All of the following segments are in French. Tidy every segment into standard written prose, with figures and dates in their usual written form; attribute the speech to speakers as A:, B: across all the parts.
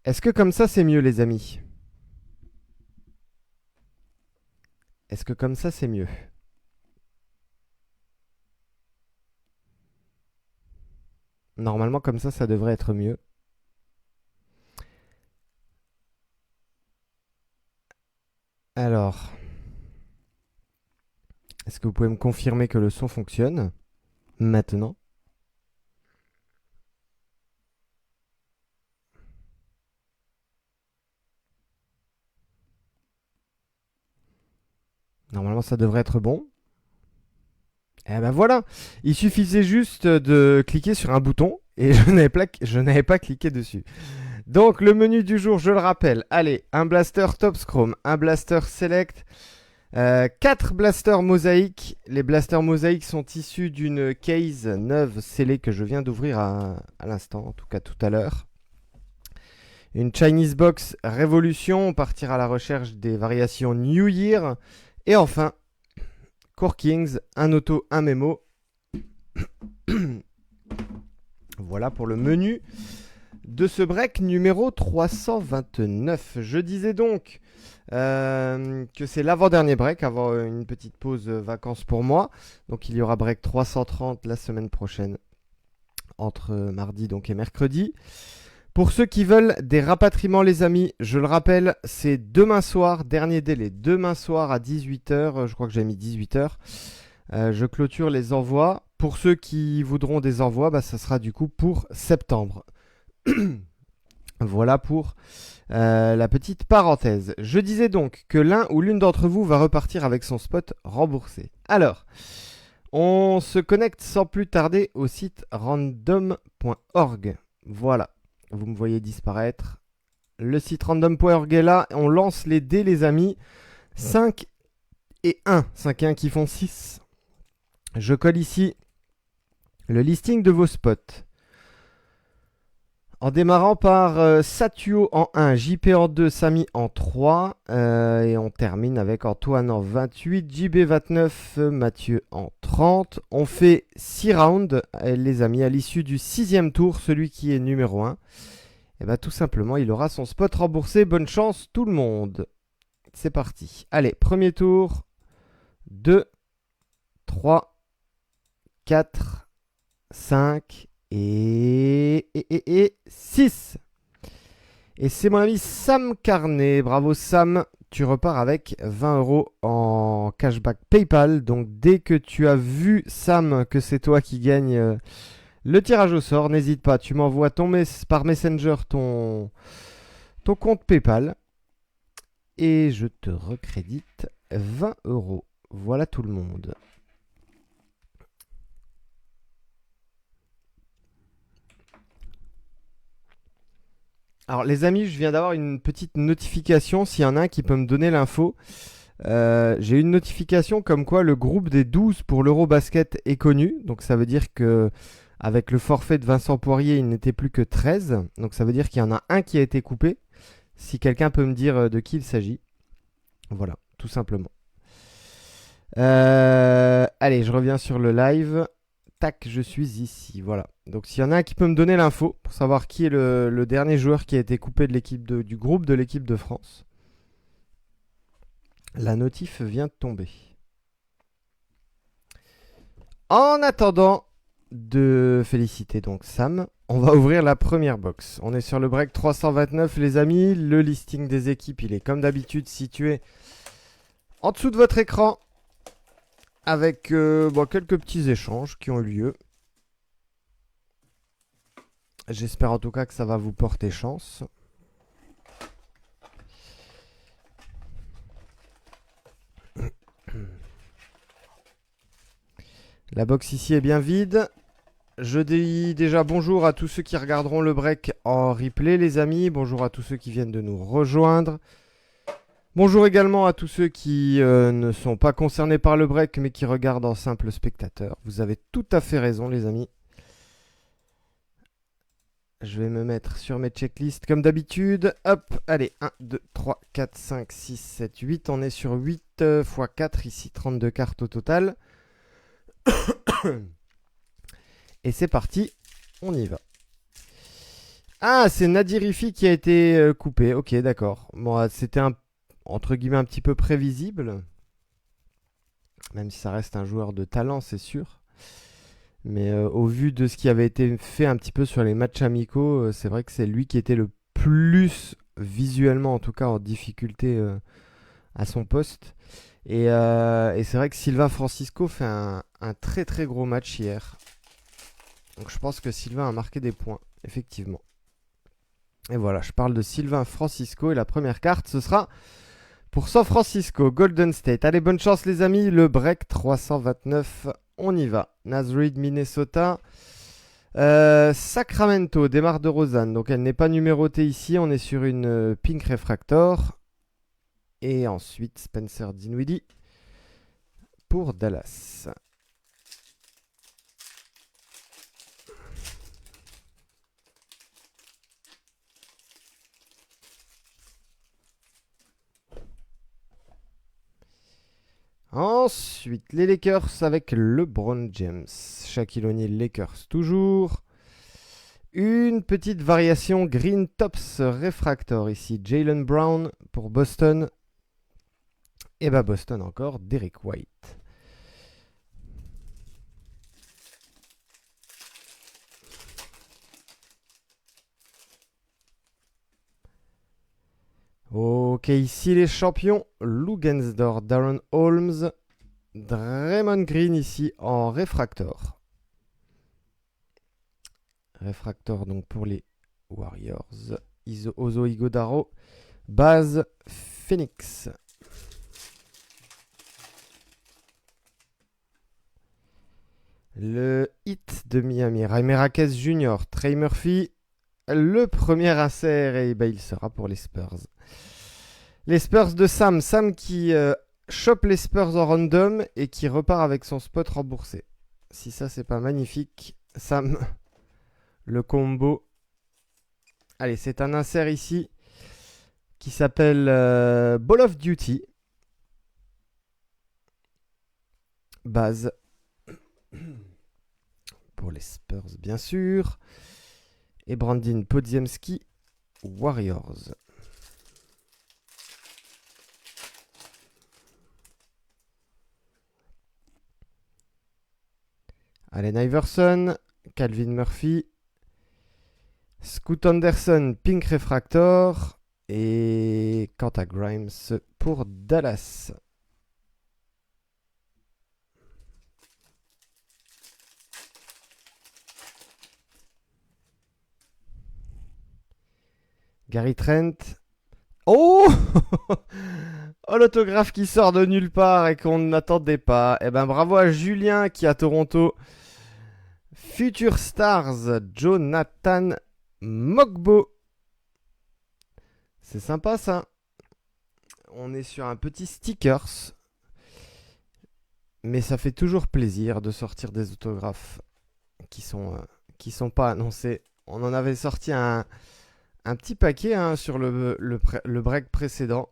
A: Est-ce que comme ça c'est mieux les amis? Est-ce que comme ça c'est mieux? Normalement comme ça devrait être mieux. Alors, est-ce que vous pouvez me confirmer que le son fonctionne maintenant? Normalement ça devrait être bon. Eh ben voilà, il suffisait juste de cliquer sur un bouton et je n'avais pas cliqué dessus. Donc le menu du jour, je le rappelle. Allez, un blaster Top Chrome, un blaster Select, 4 blasters mosaïques. Les blasters mosaïques sont issus d'une case neuve scellée que je viens d'ouvrir à l'instant, en tout cas tout à l'heure. Une Chinese Box Révolution, on partira à la recherche des variations New Year. Et enfin, Core Kings, un auto, un mémo. Voilà pour le menu de ce break numéro 329. Je disais donc que c'est l'avant-dernier break avant une petite pause vacances pour moi. Donc il y aura break 330 la semaine prochaine entre mardi donc et mercredi. Pour ceux qui veulent des rapatriements les amis, je le rappelle, c'est demain soir, dernier délai, demain soir à 18h, je crois que j'ai mis 18h. Je clôture les envois. Pour ceux qui voudront des envois, bah, ça sera du coup pour septembre. Voilà pour la petite parenthèse. Je disais donc que l'un ou l'une d'entre vous va repartir avec son spot remboursé. Alors, on se connecte sans plus tarder au site random.org. Voilà, vous me voyez disparaître. Le site random.org est là. On lance les dés les amis. 5 et 1. 5 et 1 qui font 6. Je colle ici le listing de vos spots. En démarrant par Satuo en 1, JP en 2, Samy en 3. Et on termine avec Antoine en 28, JB 29, Mathieu en 30. On fait 6 rounds, les amis. À l'issue du 6e tour, celui qui est numéro 1, et bah, tout simplement, il aura son spot remboursé. Bonne chance tout le monde. C'est parti. Allez, premier tour. 2, 3, 4, 5 et 6. Et c'est mon ami Sam Carnet. Bravo Sam. Tu repars avec 20 € en cashback PayPal. Donc dès que tu as vu Sam que c'est toi qui gagne le tirage au sort, n'hésite pas. Tu m'envoies par Messenger ton compte PayPal. Et je te recrédite 20 €. Voilà tout le monde. Alors les amis, je viens d'avoir une petite notification, s'il y en a un qui peut me donner l'info. J'ai une notification comme quoi le groupe des 12 pour l'Eurobasket est connu. Donc ça veut dire que Avec le forfait de Vincent Poirier, il n'était plus que 13. Donc ça veut dire qu'il y en a un qui a été coupé. Si quelqu'un peut me dire de qui il s'agit. Voilà, tout simplement. Allez, je reviens sur le live. Tac, je suis ici. Voilà. Donc s'il y en a un qui peut me donner l'info pour savoir qui est le dernier joueur qui a été coupé de du groupe de l'équipe de France. La notif vient de tomber. En attendant de féliciter donc Sam, on va ouvrir la première box. On est sur le break 329 les amis. Le listing des équipes, il est comme d'habitude situé en dessous de votre écran. Avec quelques petits échanges qui ont eu lieu. J'espère en tout cas que ça va vous porter chance. La box ici est bien vide. Je dis déjà bonjour à tous ceux qui regarderont le break en replay les amis. Bonjour à tous ceux qui viennent de nous rejoindre. Bonjour également à tous ceux qui ne sont pas concernés par le break mais qui regardent en simple spectateur. Vous avez tout à fait raison les amis. Je vais me mettre sur mes checklists comme d'habitude. Hop, allez, 1, 2, 3, 4, 5, 6, 7, 8. On est sur 8 x 4 ici, 32 cartes au total. Et c'est parti, on y va. Ah, c'est Nadirifi qui a été coupé. Ok, d'accord. Bon, c'était entre guillemets un petit peu prévisible. Même si ça reste un joueur de talent, c'est sûr. Mais au vu de ce qui avait été fait un petit peu sur les matchs amicaux, c'est vrai que c'est lui qui était le plus visuellement, en tout cas en difficulté à son poste. Et c'est vrai que Sylvain Francisco fait un très très gros match hier. Donc je pense que Sylvain a marqué des points, effectivement. Et voilà, je parle de Sylvain Francisco et la première carte, ce sera pour San Francisco, Golden State. Allez, bonne chance les amis, le break 329, on y va. Nazrid, Minnesota. Sacramento, démarre de Rosanne. Donc elle n'est pas numérotée ici, on est sur une Pink Refractor. Et ensuite Spencer Dinwiddie pour Dallas. Ensuite, les Lakers avec LeBron James. Shaquille O'Neal, Lakers toujours. Une petite variation Green Tops Refractor ici. Jaylen Brown pour Boston. Et bah Boston encore, Derrick White. Ok, ici les champions. Lugensdorf, Darren Holmes. Draymond Green ici en Refractor. Refractor donc pour les Warriors. Ozo Igodaro. Base Phoenix. Le hit de Miami. Jaime Raquez Jr. Trey Murphy. Le premier insert et il sera pour les Spurs. Les Spurs de Sam. Sam qui chope les Spurs en random et qui repart avec son spot remboursé. Si ça c'est pas magnifique, Sam, le combo. Allez, c'est un insert ici qui s'appelle Ball of Duty. Base pour les Spurs bien sûr. Et Brandin Podziemski, Warriors. Allen Iverson, Calvin Murphy, Scoot Anderson, Pink Refractor et Quentin Grimes pour Dallas. Gary Trent. Oh oh, l'autographe qui sort de nulle part et qu'on n'attendait pas. Eh ben bravo à Julien qui à Toronto. Future Stars, Jonathan Mogbo. C'est sympa ça. On est sur un petit stickers. Mais ça fait toujours plaisir de sortir des autographes qui sont pas annoncés. On en avait sorti un petit paquet hein, sur le break précédent.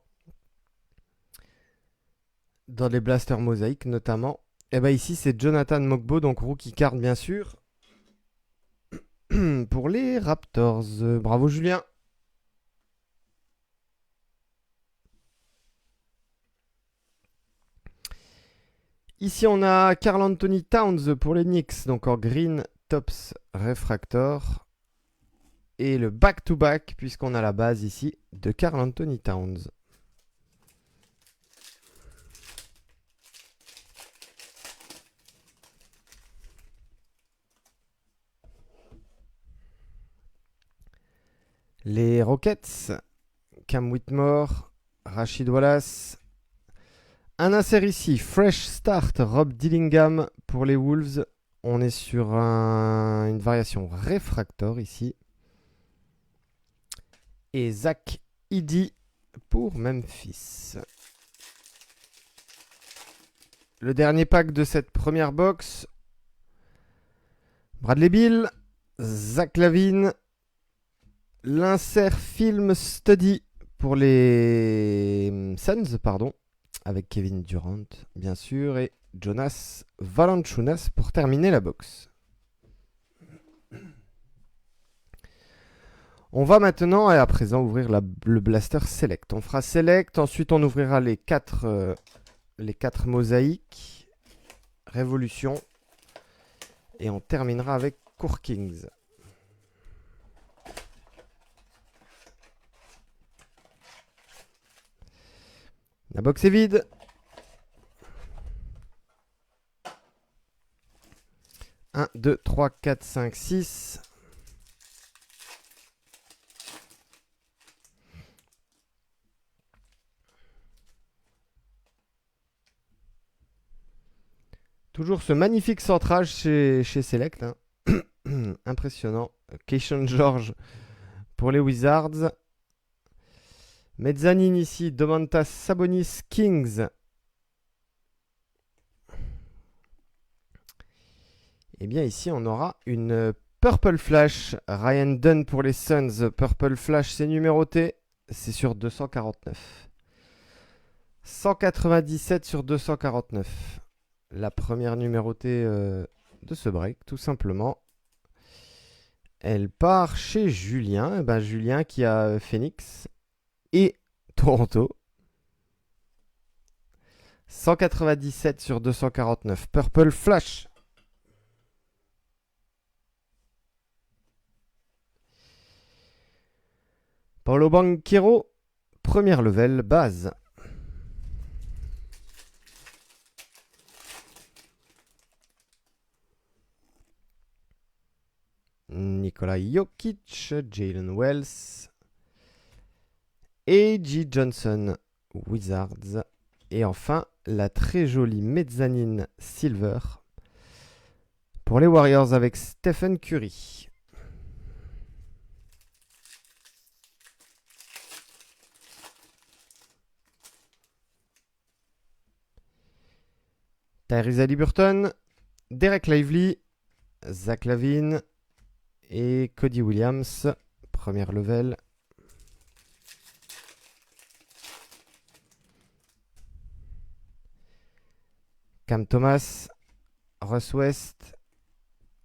A: Dans les blasters mosaïques notamment. Et bah ici c'est Jonathan Mokbo, donc rookie card bien sûr. Pour les Raptors. Bravo Julien. Ici on a Karl Anthony Towns pour les Knicks, donc en green tops refractor. Et le back-to-back, puisqu'on a la base ici de Karl Anthony Towns. Les Rockets, Cam Whitmore, Rashid Wallace. Un insert ici, Fresh Start, Rob Dillingham pour les Wolves. On est sur une variation réfractor ici. Et Zach Edey pour Memphis. Le dernier pack de cette première box. Bradley Beal, Zach LaVine. L'insert Film Study pour les Suns, pardon, avec Kevin Durant, bien sûr, et Jonas Valanciunas pour terminer la box. On va maintenant et à présent ouvrir le Blaster Select. On fera Select, ensuite on ouvrira les 4 mosaïques, Révolution, et on terminera avec Core Kings. La box est vide. Un, 2, 3, 4, 5, 6. Toujours ce magnifique centrage chez Select. Hein. Impressionnant. Keishon George pour les Wizards. Mezzanine ici, Domantas Sabonis Kings. Et bien ici, on aura une Purple Flash. Ryan Dunn pour les Suns. Purple Flash, c'est numéroté. C'est sur 249. 197 sur 249. La première numérotée de ce break, tout simplement. Elle part chez Julien. Et ben, Julien qui a Phoenix et Toronto. 197 sur 249. Purple Flash. Paolo Banchero, première level, base. Nikola Jokic, Jalen Wells. A.J. Johnson, Wizards. Et enfin, la très jolie mezzanine silver pour les Warriors avec Stephen Curry. Tyrese Haliburton, Derek Lively, Zach LaVine et Cody Williams, première level. Cam Thomas, Russ West,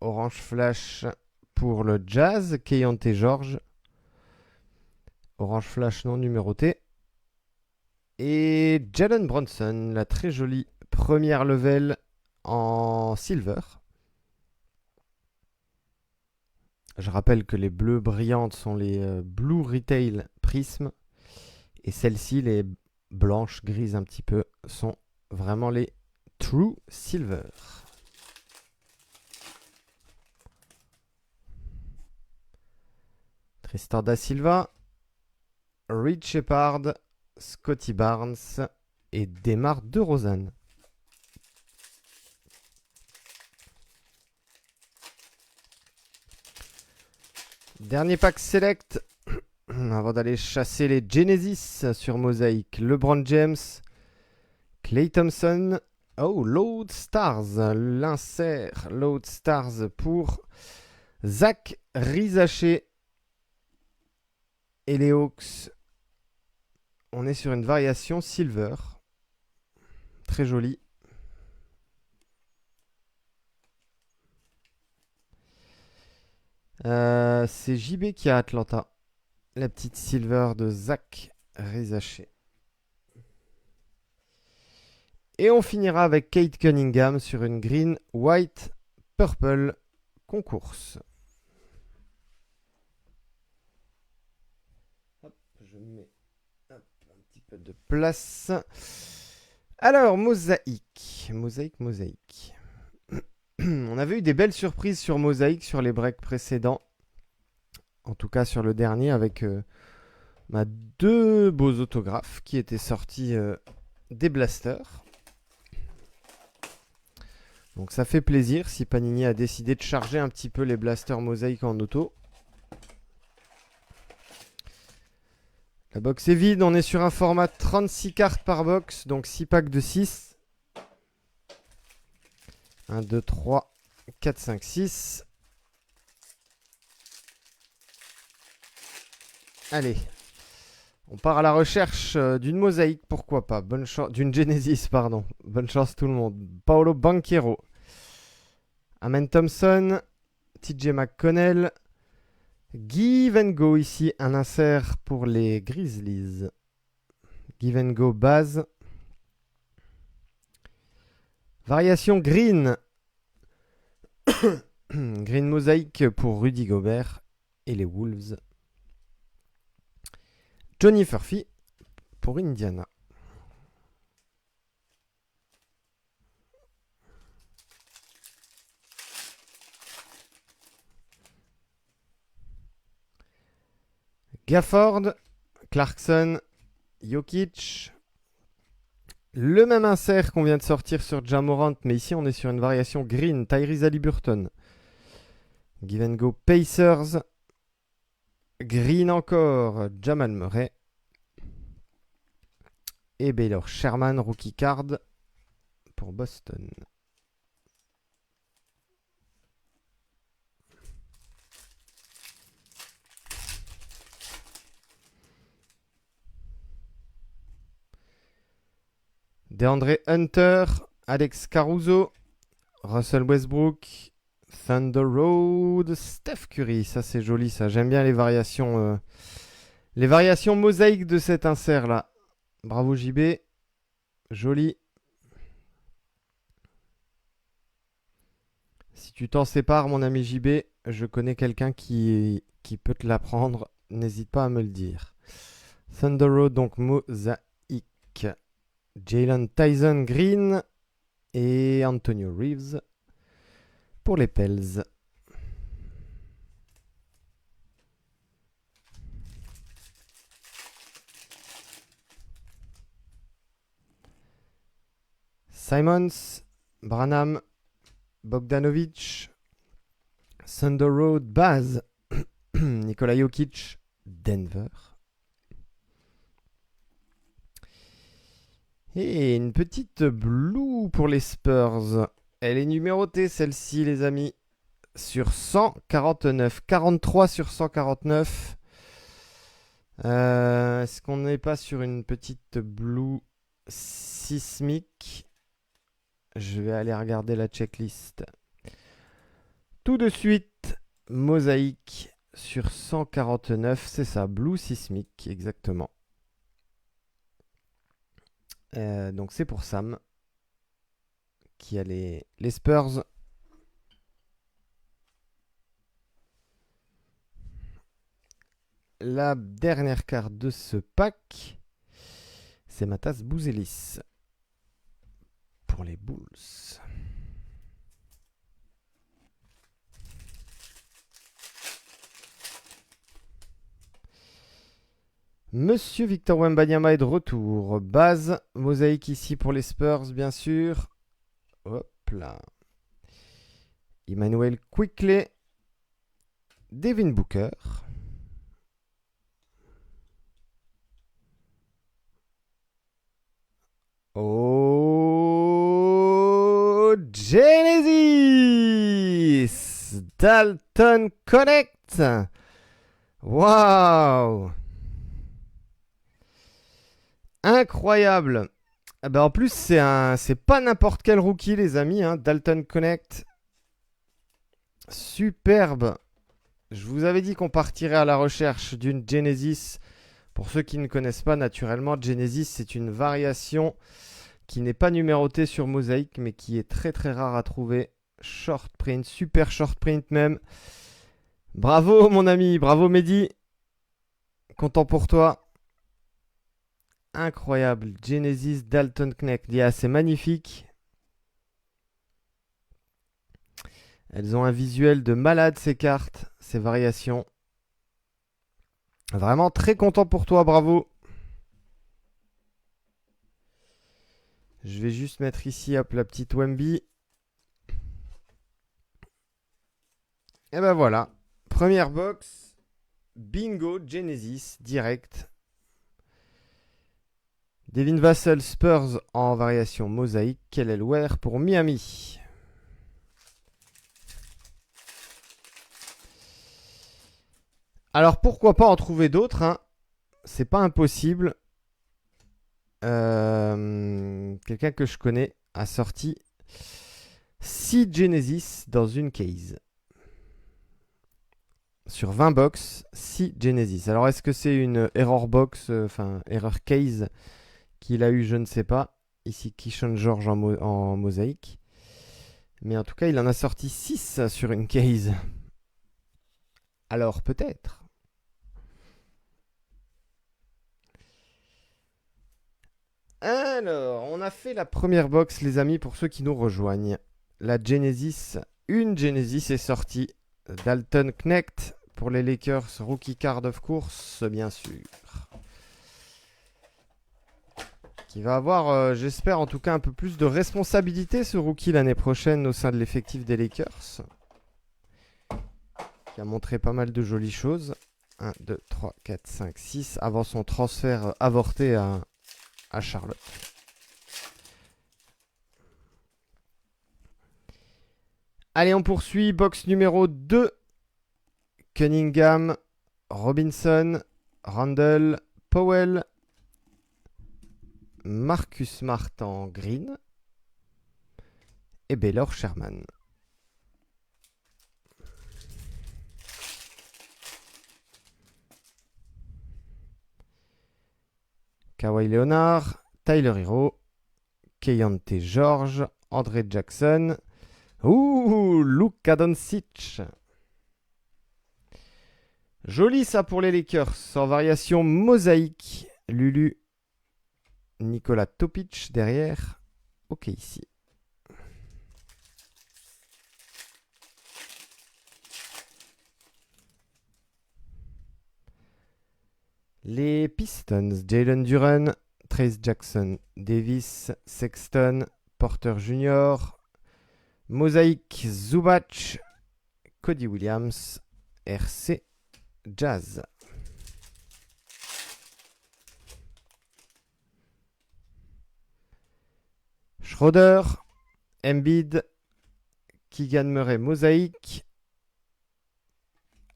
A: Orange Flash pour le Jazz, Keyonte George, Orange Flash non numéroté. Et Jalen Brunson, la très jolie première level en silver. Je rappelle que les bleues brillantes sont les Blue Retail Prism. Et celles-ci, les blanches, grises un petit peu, sont vraiment les True Silver. Tristan da Silva, Reed Shepard, Scotty Barnes et Demar DeRozan. Dernier pack select avant d'aller chasser les Genesis sur Mosaïque. LeBron James, Klay Thompson, Oh, Load Stars, l'insert Load Stars pour Zach Rizaché et les Hawks. On est sur une variation Silver. Très jolie. C'est JB qui a Atlanta. La petite Silver de Zach Rizaché. Et on finira avec Kate Cunningham sur une green, white, purple concourse. Hop, je mets un petit peu de place. Alors, mosaïque. Mosaïque. On avait eu des belles surprises sur mosaïque sur les breaks précédents. En tout cas sur le dernier avec deux beaux autographes qui étaient sortis des blasters. Donc ça fait plaisir si Panini a décidé de charger un petit peu les blasters mosaïques en auto. La box est vide, on est sur un format 36 cartes par box, donc 6 packs de 6. 1, 2, 3, 4, 5, 6. Allez, on part à la recherche d'une mosaïque, pourquoi pas. Bonne chance, d'une Genesis, pardon. Bonne chance tout le monde. Paolo Banchero. Amen Thompson, TJ McConnell, Give and Go ici, un insert pour les Grizzlies. Give and Go base. Variation Green. Green mosaïque pour Rudy Gobert et les Wolves. Johnny Furphy pour Indiana. Gafford, Clarkson, Jokic. Le même insert qu'on vient de sortir sur Ja Morant, mais ici on est sur une variation green. Tyrese Haliburton. Give and Go Pacers. Green encore. Jamal Murray. Et Baylor Sherman, rookie card pour Boston. DeAndre Hunter, Alex Caruso, Russell Westbrook, Thunder Road, Steph Curry. Ça c'est joli ça. J'aime bien les variations mosaïques de cet insert là. Bravo JB. Joli. Si tu t'en sépares mon ami JB, je connais quelqu'un qui peut te l'apprendre. N'hésite pas à me le dire. Thunder Road donc mosaïque. Jalen Tyson Green et Antonio Reeves pour les Pels. Simons, Branham, Bogdanovic, Thunder Road, Baz, Nikola Jokic, Denver. Et une petite blue pour les Spurs. Elle est numérotée celle-ci les amis. Sur 149. 43 sur 149. Est-ce qu'on n'est pas sur une petite blue sismique? Je vais aller regarder la checklist. Tout de suite, mosaïque sur 149. C'est ça, blue sismique, exactement. Donc c'est pour Sam qui a les Spurs. La dernière carte de ce pack, c'est Matas Bouzelis pour les Bulls. Monsieur Victor Wembanyama est de retour. Base, mosaïque ici pour les Spurs, bien sûr. Hop là. Emmanuel Quickley. Devin Booker. Genesis Dalton Connect. Waouh! Incroyable! Ah bah en plus, c'est pas n'importe quel rookie, les amis, hein. Dalton Connect. Superbe! Je vous avais dit qu'on partirait à la recherche d'une Genesis. Pour ceux qui ne connaissent pas, naturellement, Genesis, c'est une variation qui n'est pas numérotée sur Mosaïque, mais qui est très très rare à trouver. Short print, super short print même. Bravo mon ami, bravo Mehdi. Content pour toi. Incroyable. Genesis Dalton Connect. Yeah, c'est magnifique. Elles ont un visuel de malade, ces cartes, ces variations. Vraiment très content pour toi, bravo. Je vais juste mettre ici, hop, la petite Wemby. Et ben voilà. Première box. Bingo, Genesis, direct. Devin Vassell, Spurs en variation mosaïque. Quel est le wear pour Miami? Alors pourquoi pas en trouver d'autres, hein. C'est pas impossible. Quelqu'un que je connais a sorti 6 Genesis dans une case. Sur 20 box, 6 Genesis. Alors est-ce que c'est une error box, enfin error case qu'il a eu, je ne sais pas. Ici Keyshawn George en mosaïque. Mais en tout cas, il en a sorti 6 sur une case. Alors peut-être. Alors, on a fait la première box, les amis, pour ceux qui nous rejoignent. La Genesis, une Genesis est sortie. Dalton Knecht pour les Lakers, rookie card of course, bien sûr. Qui va avoir, j'espère en tout cas, un peu plus de responsabilité, ce rookie, l'année prochaine au sein de l'effectif des Lakers. Qui a montré pas mal de jolies choses. 1, 2, 3, 4, 5, 6. Avant son transfert avorté à Charlotte. Allez, on poursuit. Box numéro 2. Cunningham, Robinson, Randle, Powell, Marcus Smart en green et Baylor Sherman. Kawhi Leonard, Tyler Hero, Keyonte George, André Jackson. Ouh, Luka Doncic. Joli ça pour les Lakers. En variation mosaïque. Lulu, Nikola Topic derrière. Ok ici. Les Pistons, Jalen Duren, Trace Jackson Davis, Sexton, Porter Jr., Mosaïque Zubac, Cody Williams, RC Jazz. Schroeder, Embiid, Keegan Murray Mosaïque,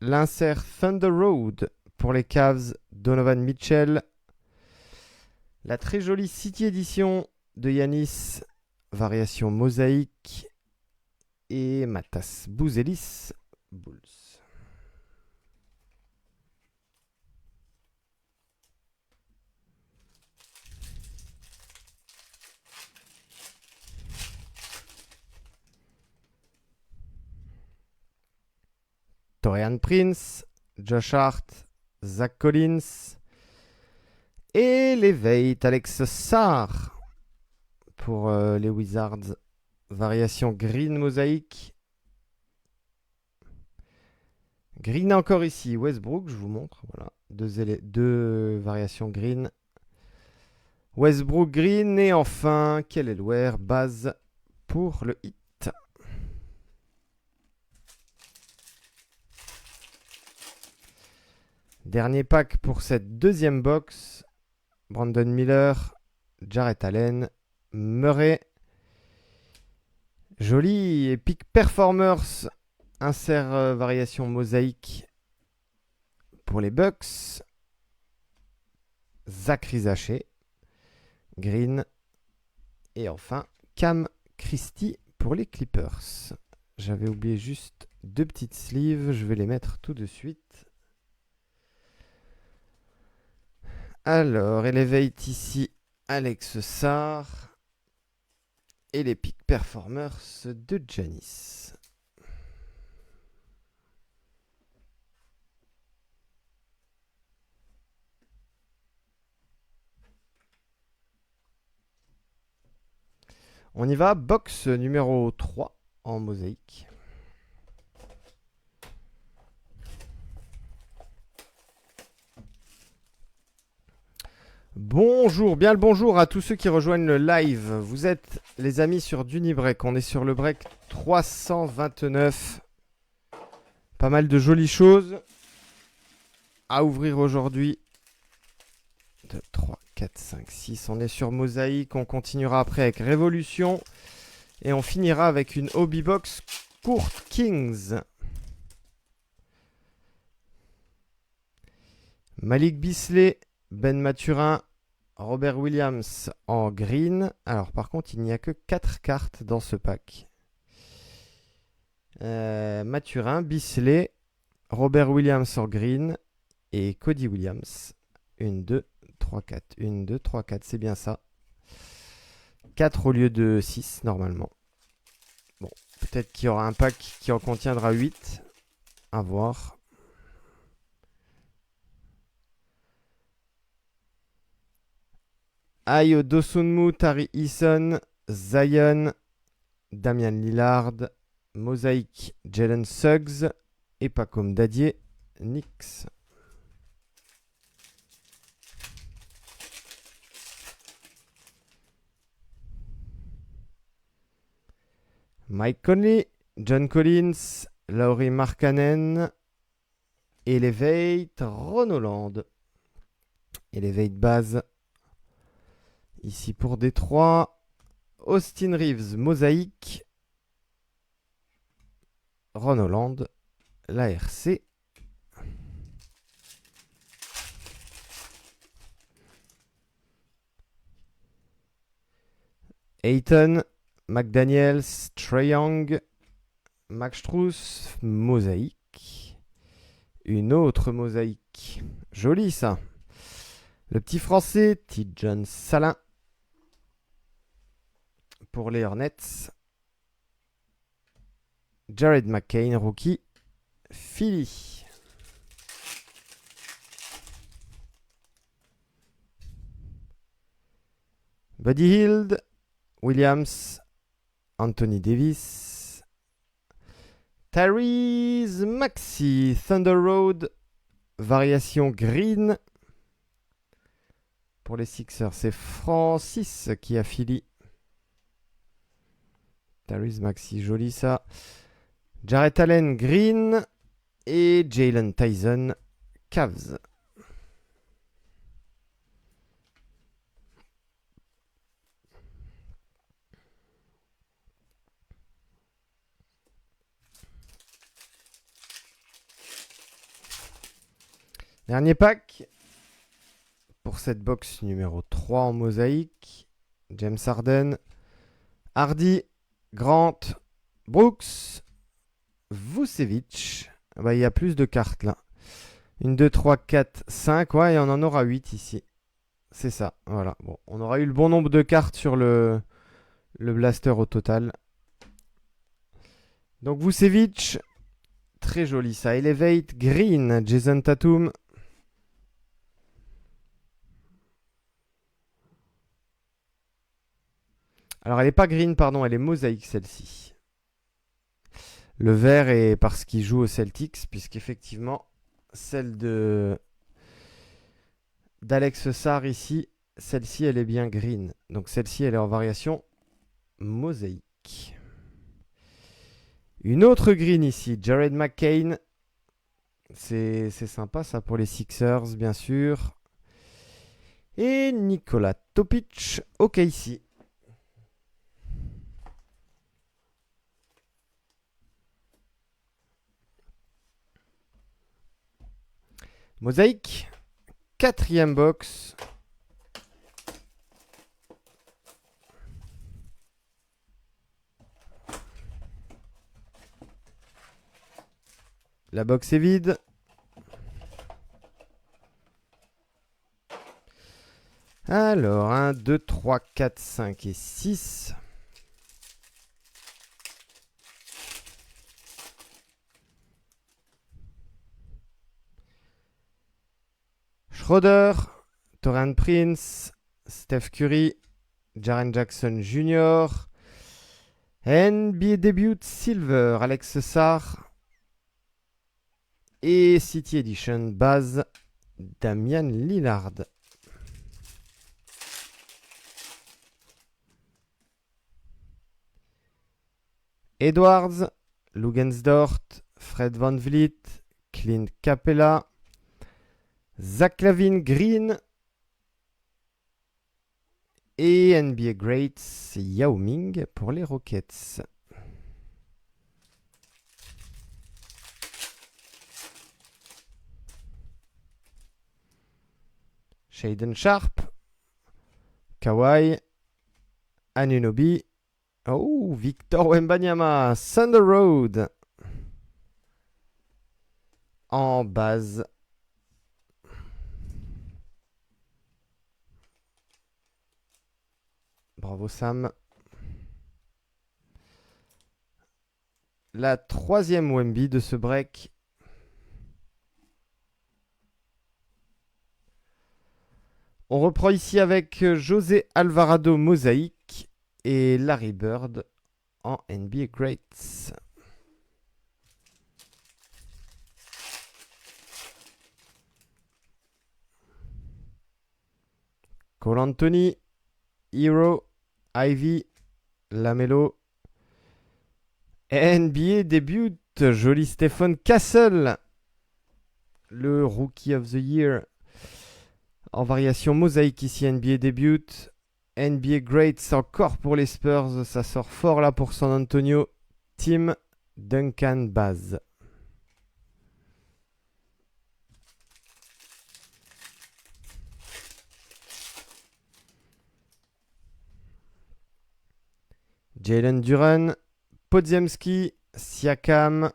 A: l'insert Thunder Road pour les Cavs, Donovan Mitchell, la très jolie City Edition de Giannis, variation mosaïque, et Matas Bouzelis, Bulls. Taurean Prince, Josh Hart, Zach Collins et Levate Alex Sarr pour les Wizards. Variation green mosaïque. Green encore ici. Westbrook, je vous montre. Voilà. Deux variations green. Westbrook green. Et enfin, quel est le wear base pour le hit. Dernier pack pour cette deuxième box. Brandon Miller, Jarrett Allen, Murray, Joli. Et Peak Performers, insert variation mosaïque pour les Bucks. Zachary Zaché, green. Et enfin, Cam Christie pour les Clippers. J'avais oublié juste 2 petites sleeves, je vais les mettre tout de suite. Alors, Elevate ici, Alex Sarr. Et les Peak Performers de Giannis. On y va, box numéro 3 en mosaïque. Bonjour, bien le bonjour à tous ceux qui rejoignent le live. Vous êtes les amis sur Dunibreak, on est sur le break 329. Pas mal de jolies choses à ouvrir aujourd'hui. 2, 3, 4, 5, 6. On est sur mosaïque, on continuera après avec Révolution. Et on finira avec une hobby box courte Kings. Malik Bisley, Ben Mathurin, Robert Williams en green. Alors par contre, il n'y a que 4 cartes dans ce pack. Mathurin, Bisley, Robert Williams en green et Cody Williams. 1, 2, 3, 4. 1, 2, 3, 4, c'est bien ça. 4 au lieu de 6 normalement. Bon, peut-être qu'il y aura un pack qui en contiendra 8. À voir. Ayo Dosunmu, Tari Eason, Zion, Damian Lillard, Mosaïque, Jalen Suggs et Pacom Dadier, Knicks. Mike Conley, John Collins, Lauri Markkanen, Elevate, Ron Holland. Elevate base. Ici pour Détroit, Austin Reeves, Mosaïque, Ron Holland, l'ARC. Ayton, McDaniels, Trae Young, Max Strus, mosaïque. Une autre mosaïque. Joli ça. Le petit français, Tidjane Salin. Pour les Hornets. Jared McCain, rookie. Philly. Buddy Hield, Williams, Anthony Davis, Tyrese Maxey, Thunder Road, variation green. Pour les Sixers, c'est Francis qui a Philly. Tyrese Maxey, joli ça. Jarrett Allen, green. Et Jalen Tyson, Cavs. Dernier pack pour cette box numéro 3 en mosaïque. James Harden, Hardy, Grant, Brooks, Vucevic. Bah, il y a plus de cartes là. 1, 2, 3, 4, 5. Ouais, et on en aura 8 ici. C'est ça, voilà. Bon, on aura eu le bon nombre de cartes sur le blaster au total. Donc Vucevic, très joli ça. Elevate, green, Jason Tatum. Alors elle n'est pas green, pardon, elle est mosaïque celle-ci. Le vert est parce qu'il joue aux Celtics, puisqu'effectivement, celle d'Alex Sarr ici, celle-ci elle est bien green. Donc celle-ci elle est en variation mosaïque. Une autre green ici, Jared McCain. C'est sympa ça pour les Sixers, bien sûr. Et Nikola Topic, OKC. Mosaïque. Quatrième box. La box est vide. Alors, 1, 2, 3, 4, 5 et 6. Schroeder, Taurean Prince, Steph Curry, Jaren Jackson Jr., NBA Debut Silver, Alex Sarr et City Edition Base, Damian Lillard. Edwards, Lugensdort, Fred VanVleet, Clint Capella, Zach LaVine Green et NBA Greats Yao Ming pour les Rockets. Shaedon Sharpe, Kawhi, Anunoby. Oh, Victor Wembanyama, Thunder Road. En base. Bravo Sam. La troisième Wemby de ce break. On reprend ici avec José Alvarado Mosaïque et Larry Bird en NBA Greats. Cole Anthony, Hero, Ivy, Lamelo. NBA débute, joli Stephen Castle, le Rookie of the Year. En variation mosaïque ici, NBA débute. NBA Greats encore pour les Spurs, ça sort fort là pour San Antonio. Tim Duncan Baz. Jalen Duren, Podziemski, Siakam,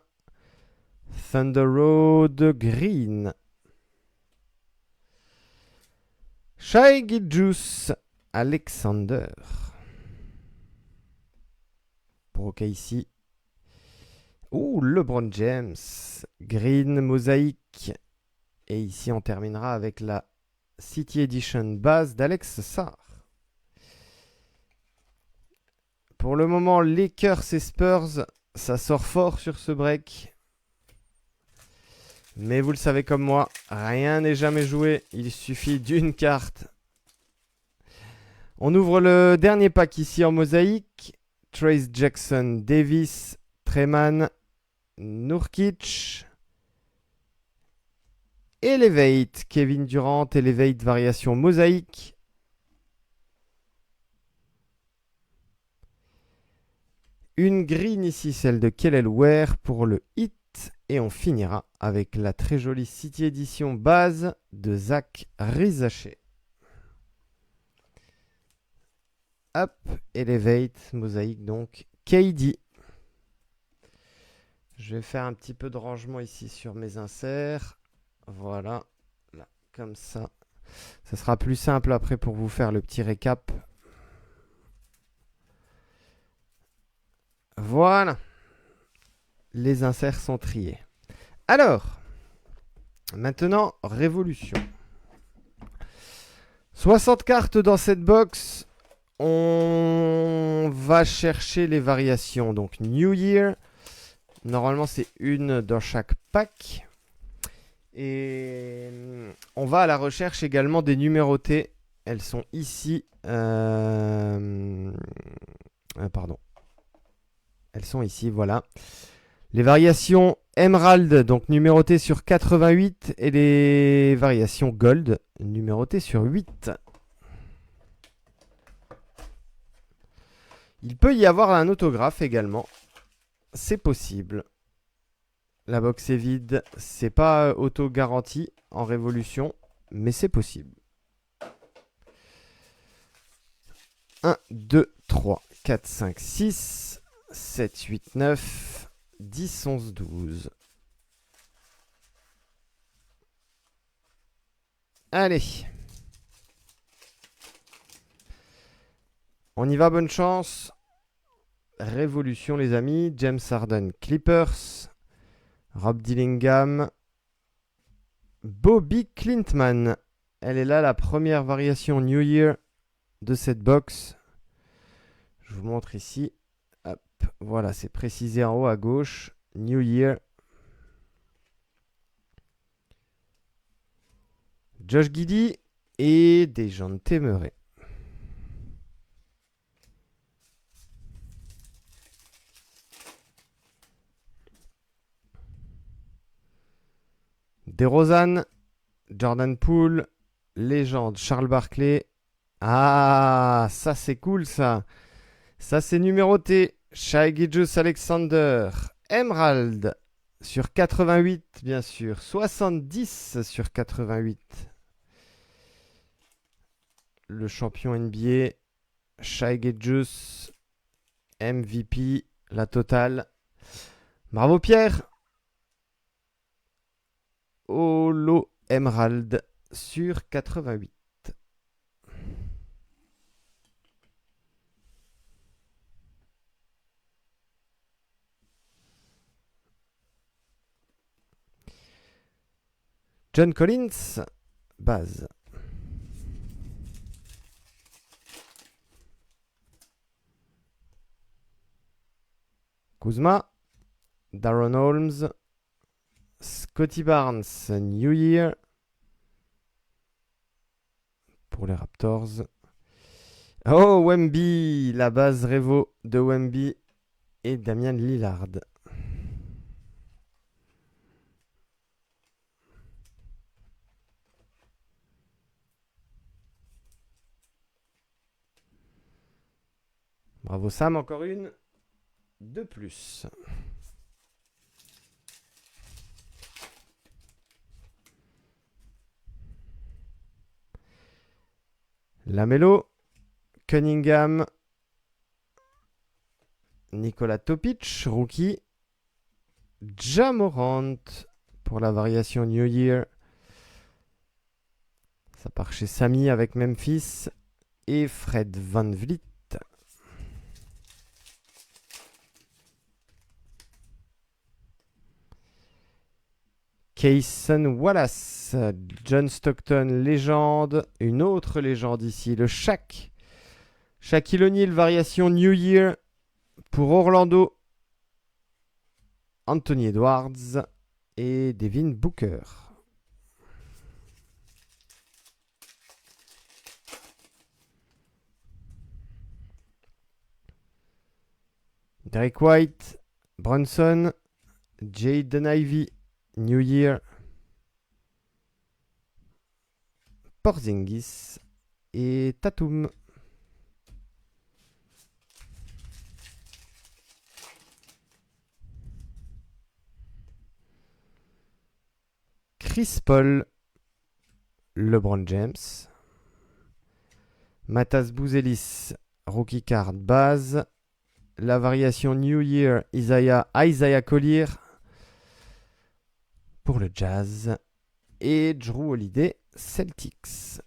A: Thunder Road, Green. Shai Gilgeous, Alexander. Pour OKC. Ouh, LeBron James, Green, Mosaïque. Et ici, on terminera avec la City Edition base d'Alex Sarr. Pour le moment, Lakers et Spurs, ça sort fort sur ce break. Mais vous le savez comme moi, rien n'est jamais joué. Il suffit d'une carte. On ouvre le dernier pack ici en mosaïque. Trace Jackson Davis, Treman, Nurkic. Elevate, Kevin Durant, Elevate variation mosaïque. Une green ici, celle de Kelly Ware pour le hit. Et on finira avec la très jolie City Edition base de Zach Rizaché. Hop, Elevate, mosaïque donc, KD. Je vais faire un petit peu de rangement ici sur mes inserts. Voilà, là, comme ça. Ça sera plus simple après pour vous faire le petit récap. Voilà. Les inserts sont triés. Alors, maintenant, Révolution. 60 cartes dans cette box. On va chercher les variations. Donc, New Year. Normalement, c'est une dans chaque pack. Et on va à la recherche également des numérotées. Elles sont ici. Pardon. Elles sont ici, voilà. Les variations Emerald, donc numérotées sur 88. Et les variations Gold, numérotées sur 8. Il peut y avoir un autographe également. C'est possible. La box est vide. C'est pas auto-garanti en révolution, mais c'est possible. 1, 2, 3, 4, 5, 6, 7, 8, 9, 10, 11, 12. Allez. On y va, bonne chance. Révolution, les amis. James Harden, Clippers. Rob Dillingham. Bobby Clintman. Elle est là, la première variation New Year de cette box. Je vous montre ici. Hop, voilà, c'est précisé en haut à gauche. New Year. Josh Giddey et Dejounte Murray. DeRozan, Jordan Poole, légende Charles Barkley. Ah, ça c'est cool ça. Ça c'est numéroté. Shai Gilgeous-Alexander, Emerald sur 88 bien sûr. 70 sur 88. Le champion NBA, Shai Gilgeous, MVP, la totale. Bravo Pierre. Holo Emerald sur 88. John Collins, base. Kuzma, Darren Holmes, Scotty Barnes, New Year pour les Raptors. Oh, Wemby, la base Revo de Wemby et Damian Lillard. Bravo Sam, encore une de plus. Lamelo, Cunningham, Nikola Topic, rookie, Ja Morant pour la variation New Year. Ça part chez Samy avec Memphis et Fred VanVleet. Kayson Wallace, John Stockton, légende. Une autre légende ici, le Shaq. Shaquille O'Neal, variation New Year pour Orlando. Anthony Edwards et Devin Booker. Derek White, Brunson, Jaden Ivey, New Year, Porzingis et Tatum. Chris Paul, LeBron James, Matas Bouzelis, rookie card base, la variation New Year Isaiah Collier pour le Jazz et Drew Holiday Celtics.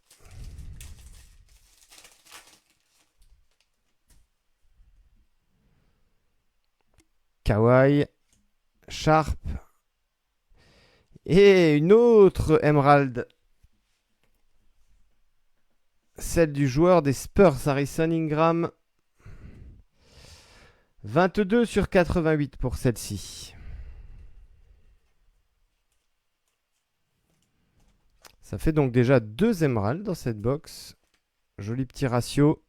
A: Kawhi, Sharp et une autre Emerald. Celle du joueur des Spurs, Harrison Ingram. 22 sur 88 pour celle-ci. Ça fait donc déjà 2 émeraudes dans cette box. Joli petit ratio.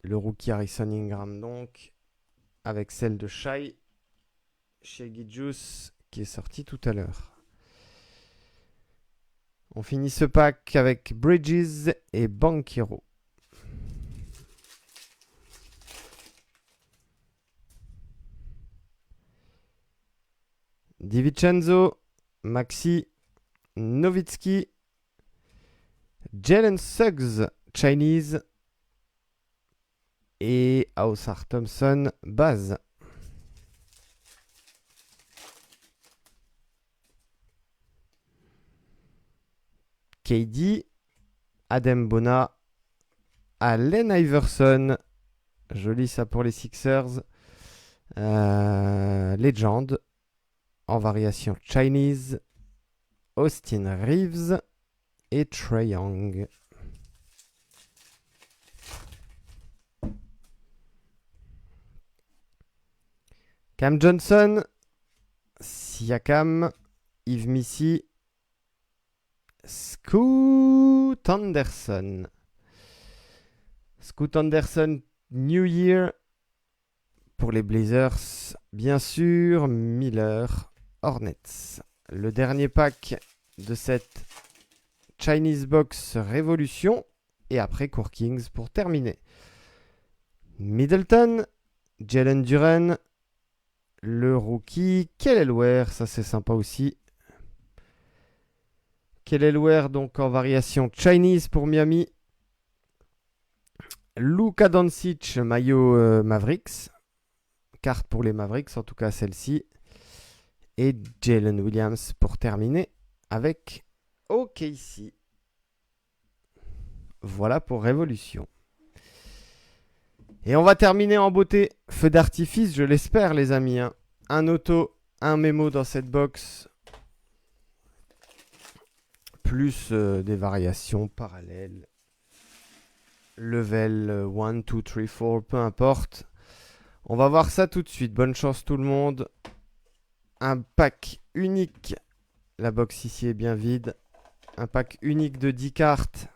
A: Le rookie Harrison Ingram donc. Avec celle de Shai Gilgeous qui est sortie tout à l'heure. On finit ce pack avec Bridges et Banchero. DiVincenzo, Maxi, Nowitzki, Jalen Suggs, Chinese et Ausar Thompson, base. KD, Adem Bona, Allen Iverson, joli ça pour les Sixers, Legend, en variation Chinese, Austin Reeves et Trae Young. Cam Johnson, Siakam, Yves Missy, Scoot Anderson. Scoot Anderson, New Year pour les Blazers, bien sûr. Miller, Hornets. Le dernier pack de cette Chinese Box Révolution. Et après, Court Kings pour terminer. Middleton, Jalen Duren, le rookie, Kelly Ware, ça c'est sympa aussi. Kelly Ware, donc en variation Chinese pour Miami. Luka Doncic, maillot Mavericks. Carte pour les Mavericks, en tout cas celle-ci. Et Jalen Williams pour terminer avec OKC. Voilà pour Révolution. Et on va terminer en beauté. Feu d'artifice, je l'espère les amis. Hein. Un auto, un mémo dans cette box. Plus des variations parallèles. Level 1, 2, 3, 4, peu importe. On va voir ça tout de suite. Bonne chance tout le monde. Un pack unique. La box ici est bien vide. Un pack unique de 10 cartes.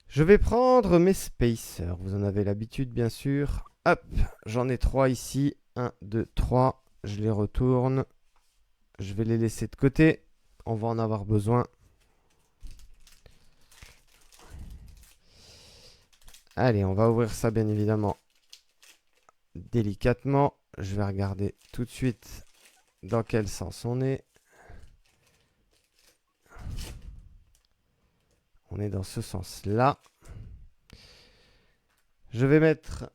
A: Je vais prendre mes spacers. Vous en avez l'habitude bien sûr. Hop, j'en ai 3 ici. 1, 2, 3. Je les retourne. Je vais les laisser de côté. On va en avoir besoin. Allez, on va ouvrir ça bien évidemment délicatement. Je vais regarder tout de suite dans quel sens on est. On est dans ce sens-là. Je vais mettre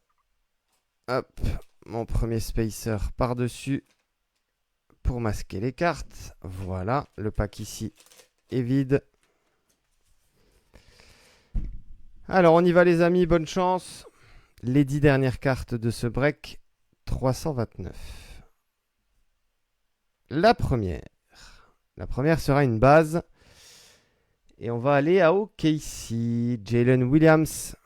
A: hop, mon premier spacer par-dessus pour masquer les cartes. Voilà, le pack ici est vide. Alors, on y va les amis, bonne chance. Les 10 dernières cartes de ce break, 329. La première sera une base. Et on va aller à OKC. Jalen Williams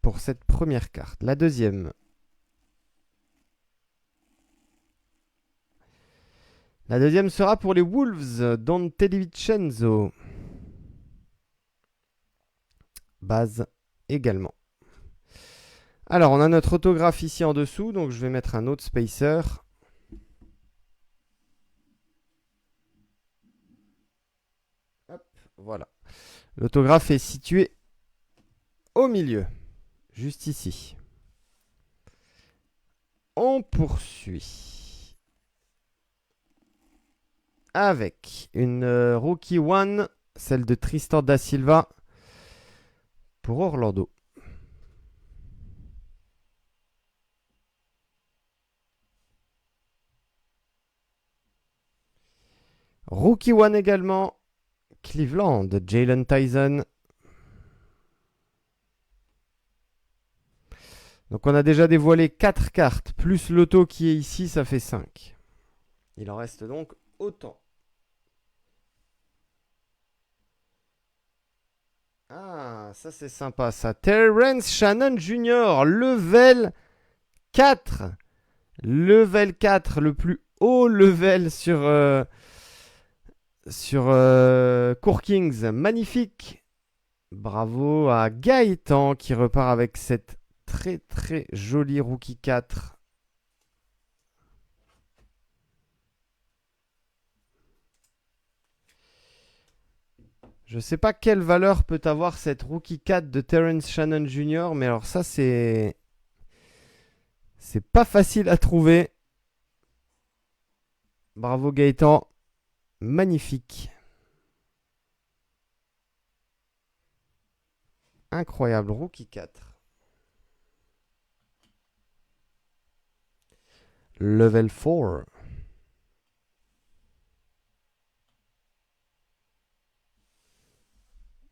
A: pour cette première carte. La deuxième. La deuxième sera pour les Wolves. Dante DiVincenzo. Base également. Alors, on a notre autographe ici en dessous. Donc, je vais mettre un autre spacer. Hop, voilà. L'autographe est situé au milieu. Juste ici. On poursuit. Avec une Rookie One. Celle de Tristan Da Silva. Pour Orlando. Rookie One également. Cleveland, Jalen Tyson. Donc on a déjà dévoilé 4 cartes. Plus l'auto qui est ici, ça fait 5. Il en reste donc autant. Ah, ça c'est sympa ça. Terrence Shannon Jr. Level 4. Level 4, le plus haut level sur Court Kings. Magnifique. Bravo à Gaëtan qui repart avec cette très très jolie Rookie 4. Je sais pas quelle valeur peut avoir cette Rookie 4 de Terrence Shannon Jr. Mais alors ça c'est C'est pas facile à trouver. Bravo Gaëtan. Magnifique. Incroyable. Rookie 4. Level 4.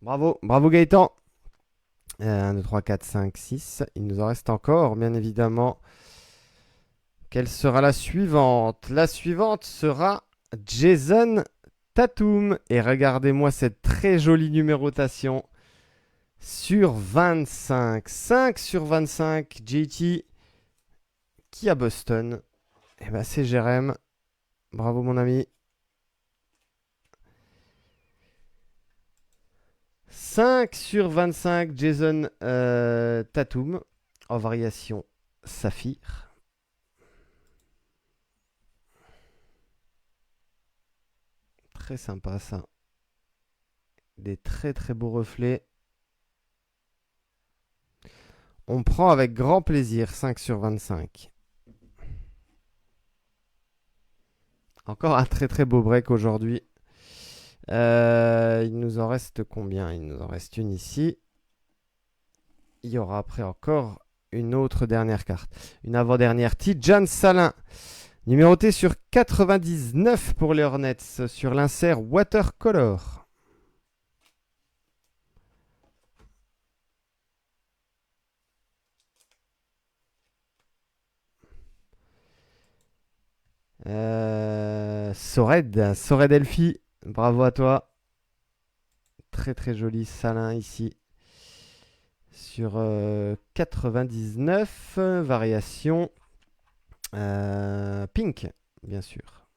A: Bravo. Bravo Gaëtan. 1, 2, 3, 4, 5, 6. Il nous en reste encore, bien évidemment. Quelle sera la suivante? La suivante sera Jason Tatum. Et regardez-moi cette très jolie numérotation. Sur 25. 5 sur 25. JT. Qui a Boston? Eh ben c'est Jérém. Bravo mon ami. 5 sur 25. Jason Tatum. En variation saphir. Très sympa ça. Des très très beaux reflets. On prend avec grand plaisir 5 sur 25. Encore un très très beau break aujourd'hui. Il nous en reste combien? Il nous en reste une ici. Il y aura après encore une autre dernière carte. Une avant-dernière. Tidjane Salin. Numéroté sur 99 pour les Hornets. Sur l'insert Watercolor. Sored Elfie, bravo à toi. Très très joli Salin ici. Sur 99, variation pink, bien sûr.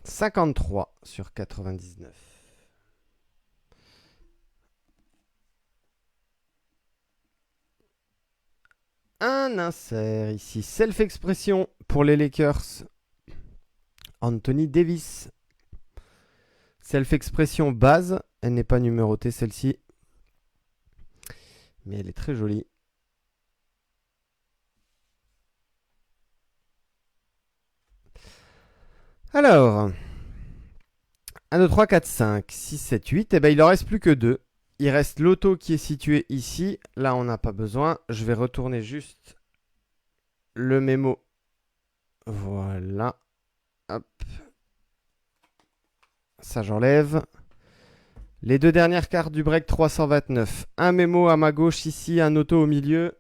A: « 53 sur 99. Un insert ici. Self-expression pour les Lakers. Anthony Davis. Self-expression base. Elle n'est pas numérotée celle-ci. Mais elle est très jolie. Alors. 1, 2, 3, 4, 5, 6, 7, 8. Et ben il en reste plus que 2. Il reste l'auto qui est situé ici. Là, on n'a pas besoin. Je vais retourner juste le mémo. Voilà. Hop. Ça, j'enlève. Les deux dernières cartes du break 329. Un mémo à ma gauche ici, un auto au milieu.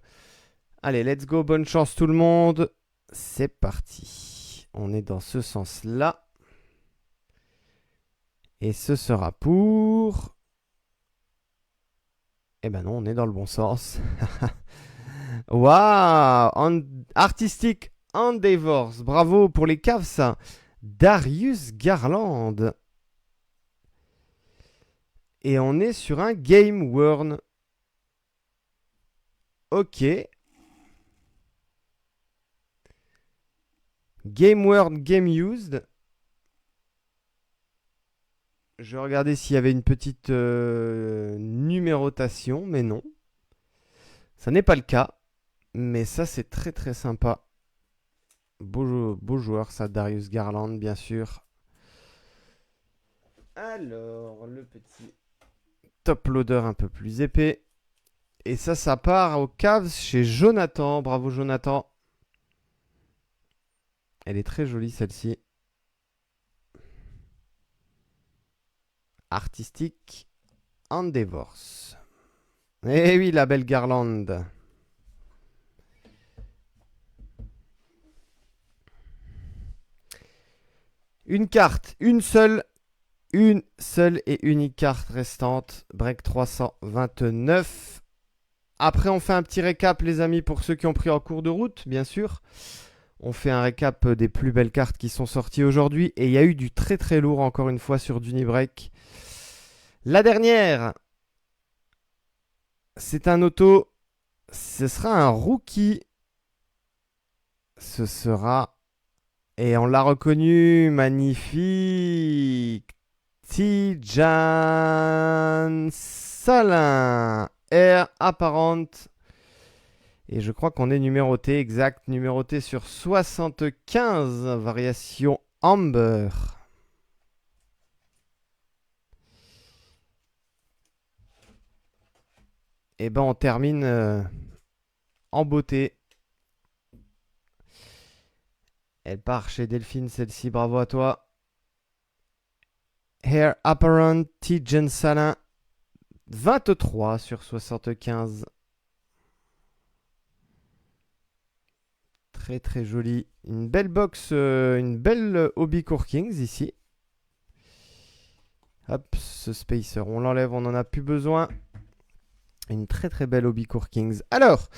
A: Allez, let's go. Bonne chance tout le monde. C'est parti. On est dans ce sens-là. Et ce sera pour... Eh ben non, on est dans le bon sens. Waouh! Artistic Endeavors. Bravo pour les caves, ça. Darius Garland. Et on est sur un Game Worn. Ok. Game Worn, Game Used. Je regardais s'il y avait une petite numérotation, mais non. Ça n'est pas le cas. Mais ça, c'est très très sympa. Beau joueur, ça, Darius Garland, bien sûr. Alors, le petit top loader un peu plus épais. Et ça part aux Cavs chez Jonathan. Bravo, Jonathan. Elle est très jolie, celle-ci. Artistique Endeavors. Eh oui, la belle Garland. Une carte, une seule et unique carte restante. Break 329. Après, on fait un petit récap, les amis, pour ceux qui ont pris en cours de route, bien sûr. On fait un récap des plus belles cartes qui sont sorties aujourd'hui. Et il y a eu du très très lourd, encore une fois, sur Dunibreak. La dernière, c'est un auto. Ce sera un rookie. Ce sera... Et on l'a reconnu, magnifique. Tidjane Salin. Salin. Air Apparent. Et je crois qu'on est numéroté, exact, numéroté sur 75, variation Amber. Et ben on termine en beauté. Elle part chez Delphine, celle-ci, bravo à toi. Air Apparent, Tijen Salin, 23 sur 75. Très très joli. Une belle box, une belle Hobby Kings ici. Hop, ce spacer, on l'enlève, on n'en a plus besoin. Une très très belle Hobby Kings. Alors,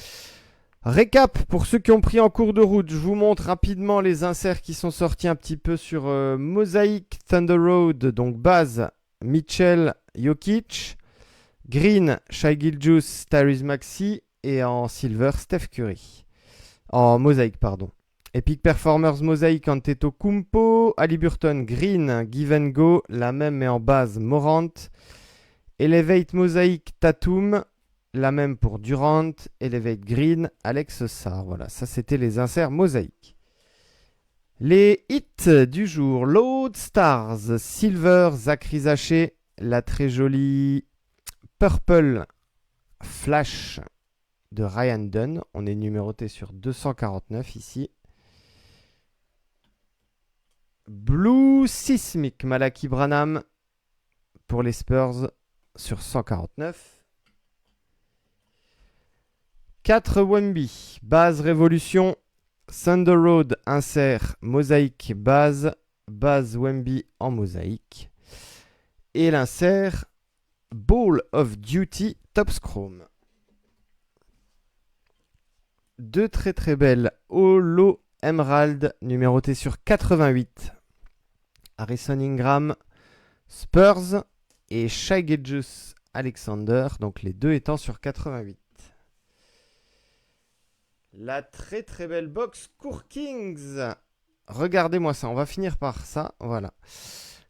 A: récap pour ceux qui ont pris en cours de route. Je vous montre rapidement les inserts qui sont sortis un petit peu sur Mosaic Thunder Road. Donc base, Mitchell, Jokic. Green, Shai Gilgeous, Tyrese Maxey. Et en silver, Steph Curry. En mosaïque, pardon. Epic Performers Mosaic, Antetokounmpo. Haliburton, Green, Give and Go. La même mais en base, Morant. Elevate Mosaic, Tatum. La même pour Durant. Elevate Green, Alex Sarr. Voilà, ça c'était les inserts Mosaic. Les hits du jour. Load Stars, Silver, Zachary Zaché. La très jolie Purple Flash de Ryan Dunn. On est numéroté sur 249 ici. Blue Seismic, Malaki Branham pour les Spurs sur 149. 4 Wemby, base Révolution, Thunder Road, insert, mosaïque, base Wemby en mosaïque. Et l'insert Ball of Duty Topps Chrome. Deux très très belles Holo Emerald numérotées sur 88. Harrison Ingram, Spurs et Shai Gilgeous Alexander, donc les deux étant sur 88. La très très belle box Kings. Regardez-moi ça, on va finir par ça, voilà.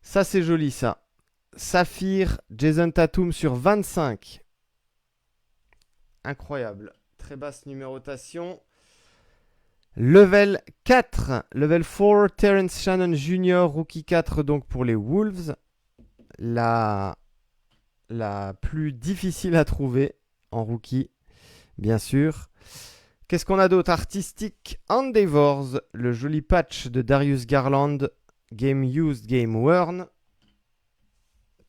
A: Ça c'est joli ça. Saphir, Jason Tatum sur 25. Incroyable. Très basse numérotation. Level 4. Level 4, Terrence Shannon Jr. Rookie 4 donc pour les Wolves. La plus difficile à trouver en rookie, bien sûr. Qu'est-ce qu'on a d'autre? Artistique Endeavors. Le joli patch de Darius Garland. Game used, game worn.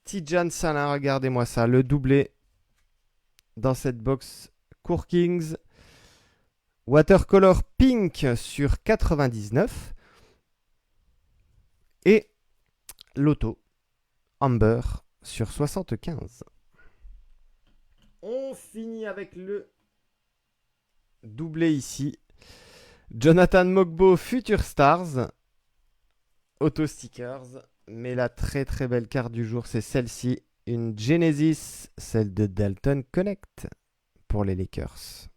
A: Tijan Salin, regardez-moi ça, le doublé dans cette box Kings. Watercolor Pink sur 99. Et Loto Amber sur 75. On finit avec le doublé ici. Jonathan Mogbo Future Stars. Auto Stickers. Mais la très très belle carte du jour, c'est celle-ci. Une Genesis, celle de Dalton Connect pour les Lakers.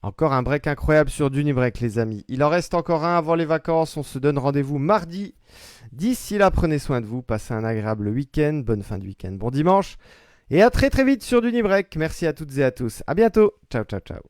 A: Encore un break incroyable sur Dunibreak, les amis. Il en reste encore un avant les vacances. On se donne rendez-vous mardi. D'ici là, prenez soin de vous. Passez un agréable week-end. Bonne fin de week-end. Bon dimanche. Et à très très vite sur Dunibreak. Merci à toutes et à tous. À bientôt. Ciao, ciao, ciao.